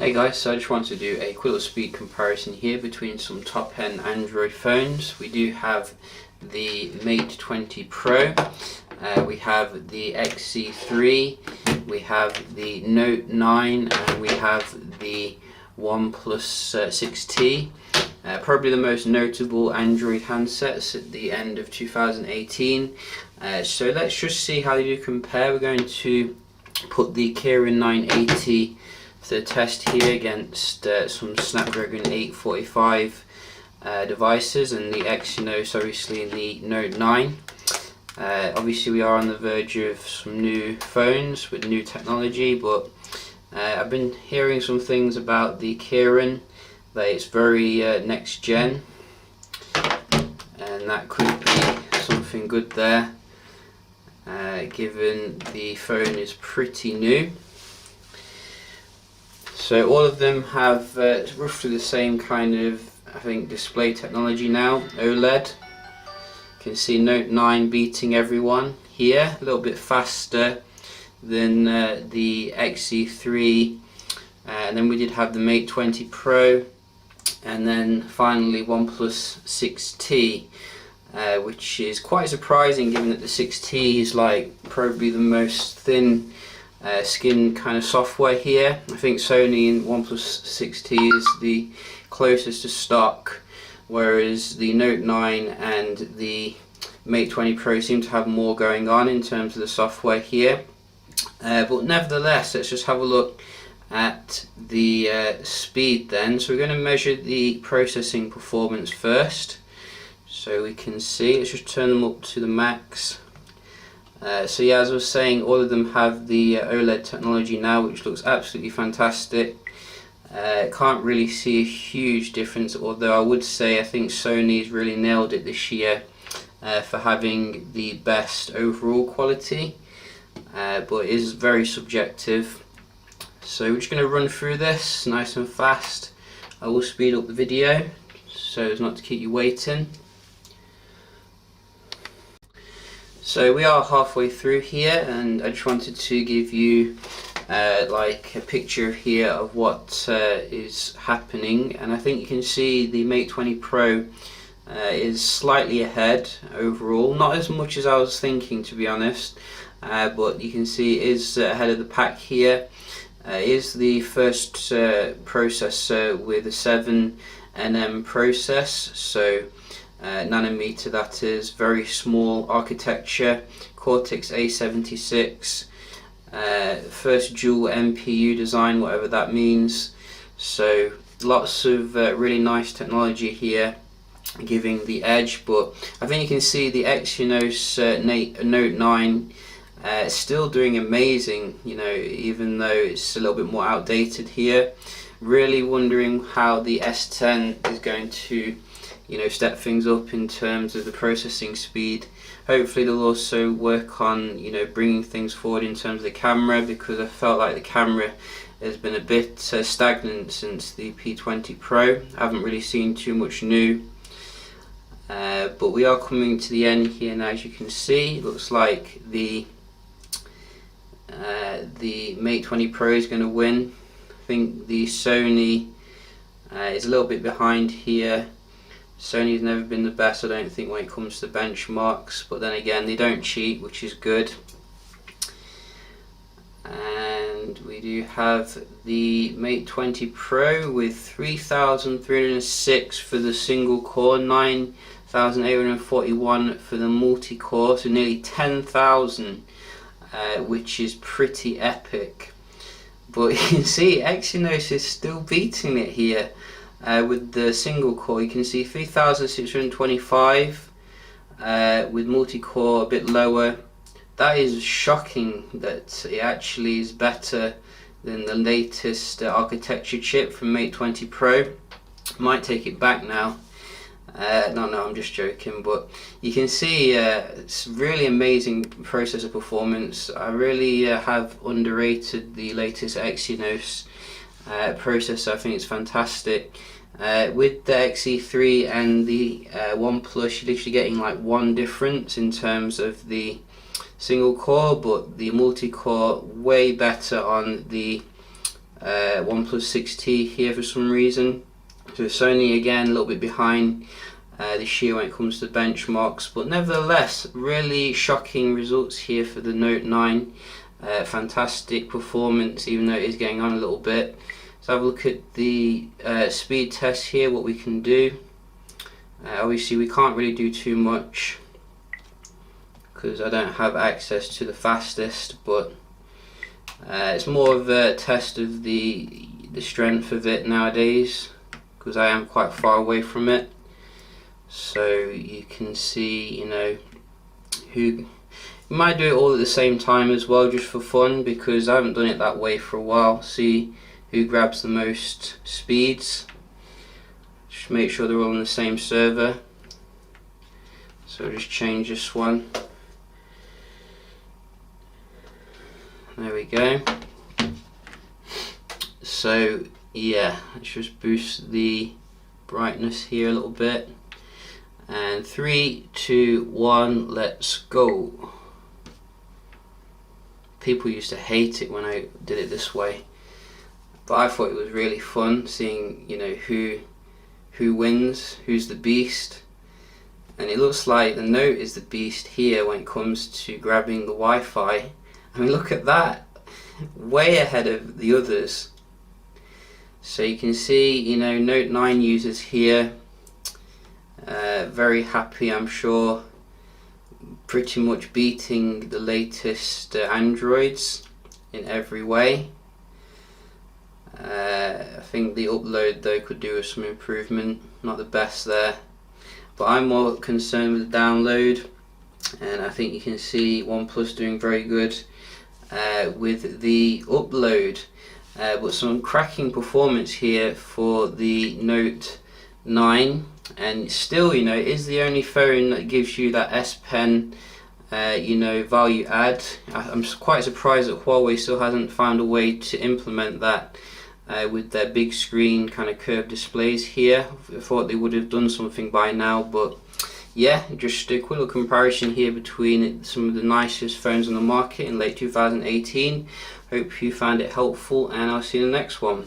Hey guys, so I just want to do a quick little speed comparison here between some top-end Android phones. We do have the Mate 20 Pro, we have the XC3, we have the Note 9, and we have the OnePlus 6T. Probably the most notable Android handsets at the end of 2018. So let's just see how they do compare. We're going to put the Kirin 980 to the test here against some Snapdragon 845 devices and the Exynos obviously in the Note 9. Obviously we are on the verge of some new phones with new technology, but I've been hearing some things about the Kirin, that it's very next gen, and that could be something good there, given the phone is pretty new. So all of them have roughly the same kind of, I think, display technology now, OLED. You can see Note 9 beating everyone here, a little bit faster than the XC3, and then we did have the Mate 20 Pro, and then finally OnePlus 6T, which is quite surprising given that the 6T is like probably the most thin skin kind of software here. I think Sony and OnePlus 6T is the closest to stock, whereas the Note 9 and the Mate 20 Pro seem to have more going on in terms of the software here. But nevertheless, let's just have a look at the speed then. So we're going to measure the processing performance first, so we can see. Let's just turn them up to the max. So yeah, as I was saying, all of them have the OLED technology now, which looks absolutely fantastic. Can't really see a huge difference, although I would say I think Sony's really nailed it this year for having the best overall quality, but it is very subjective. So we're just going to run through this nice and fast. I will speed up the video so as not to keep you waiting. So we are halfway through here, and I just wanted to give you like a picture here of what is happening, and I think you can see the Mate 20 Pro is slightly ahead overall, not as much as I was thinking, to be honest, but you can see it is ahead of the pack here. It is the first processor with a 7nm process, so nanometer, that is, very small architecture, Cortex A76, first dual NPU design, whatever that means. So lots of really nice technology here giving the edge, but I think you can see the Exynos Note 9 still doing amazing, you know, even though it's a little bit more outdated here. Really wondering how the S10 is going to, you know, step things up in terms of the processing speed. Hopefully they'll also work on, you know, bringing things forward in terms of the camera, because I felt like the camera has been a bit stagnant since the P20 Pro. I haven't really seen too much new, but we are coming to the end here now. As you can see, it looks like the Mate 20 Pro is going to win. I think the Sony is a little bit behind here. Sony's never been the best, I don't think, when it comes to benchmarks, but then again, they don't cheat, which is good. And we do have the Mate 20 Pro with 3,306 for the single core, 9,841 for the multi-core, so nearly 10,000, which is pretty epic. But you can see Exynos is still beating it here. With the single core, you can see 3,625, with multi-core a bit lower. That is shocking that it actually is better than the latest architecture chip from Mate 20 Pro. Might take it back now. No, I'm just joking, but you can see it's really amazing processor performance. I really have underrated the latest Exynos processor. I think it's fantastic. With the XC3 and the OnePlus, you're literally getting like one difference in terms of the single core, but the multi-core way better on the OnePlus 6T here for some reason. So Sony again a little bit behind this year when it comes to benchmarks, but nevertheless really shocking results here for the Note 9. Fantastic performance, even though it is getting on a little bit. Let's have a look at the speed test here, what we can do. Obviously we can't really do too much because I don't have access to the fastest, but it's more of a test of the strength of it nowadays, because I am quite far away from it. So you can see, you know, you might do it all at the same time as well, just for fun, because I haven't done it that way for a while. See who grabs the most speeds. Just make sure they're all on the same server. So just change this one. There we go. So yeah, let's just boost the brightness here a little bit. And 3, 2, 1, let's go. People used to hate it when I did it this way, but I thought it was really fun seeing, you know, who wins, who's the beast. And it looks like the Note is the beast here when it comes to grabbing the Wi-Fi. I mean, look at that, way ahead of the others. So you can see, you know, Note 9 users here, very happy, I'm sure, pretty much beating the latest Androids in every way. I think the upload though could do with some improvement, not the best there, but I'm more concerned with the download, and I think you can see OnePlus doing very good with the upload, but some cracking performance here for the Note 9. And still, you know, it is the only phone that gives you that S Pen you know, value add. I'm quite surprised that Huawei still hasn't found a way to implement that with their big screen kind of curved displays here. I thought they would have done something by now, but yeah, just a quick little comparison here between some of the nicest phones on the market in late 2018. Hope you found it helpful, and I'll see you in the next one.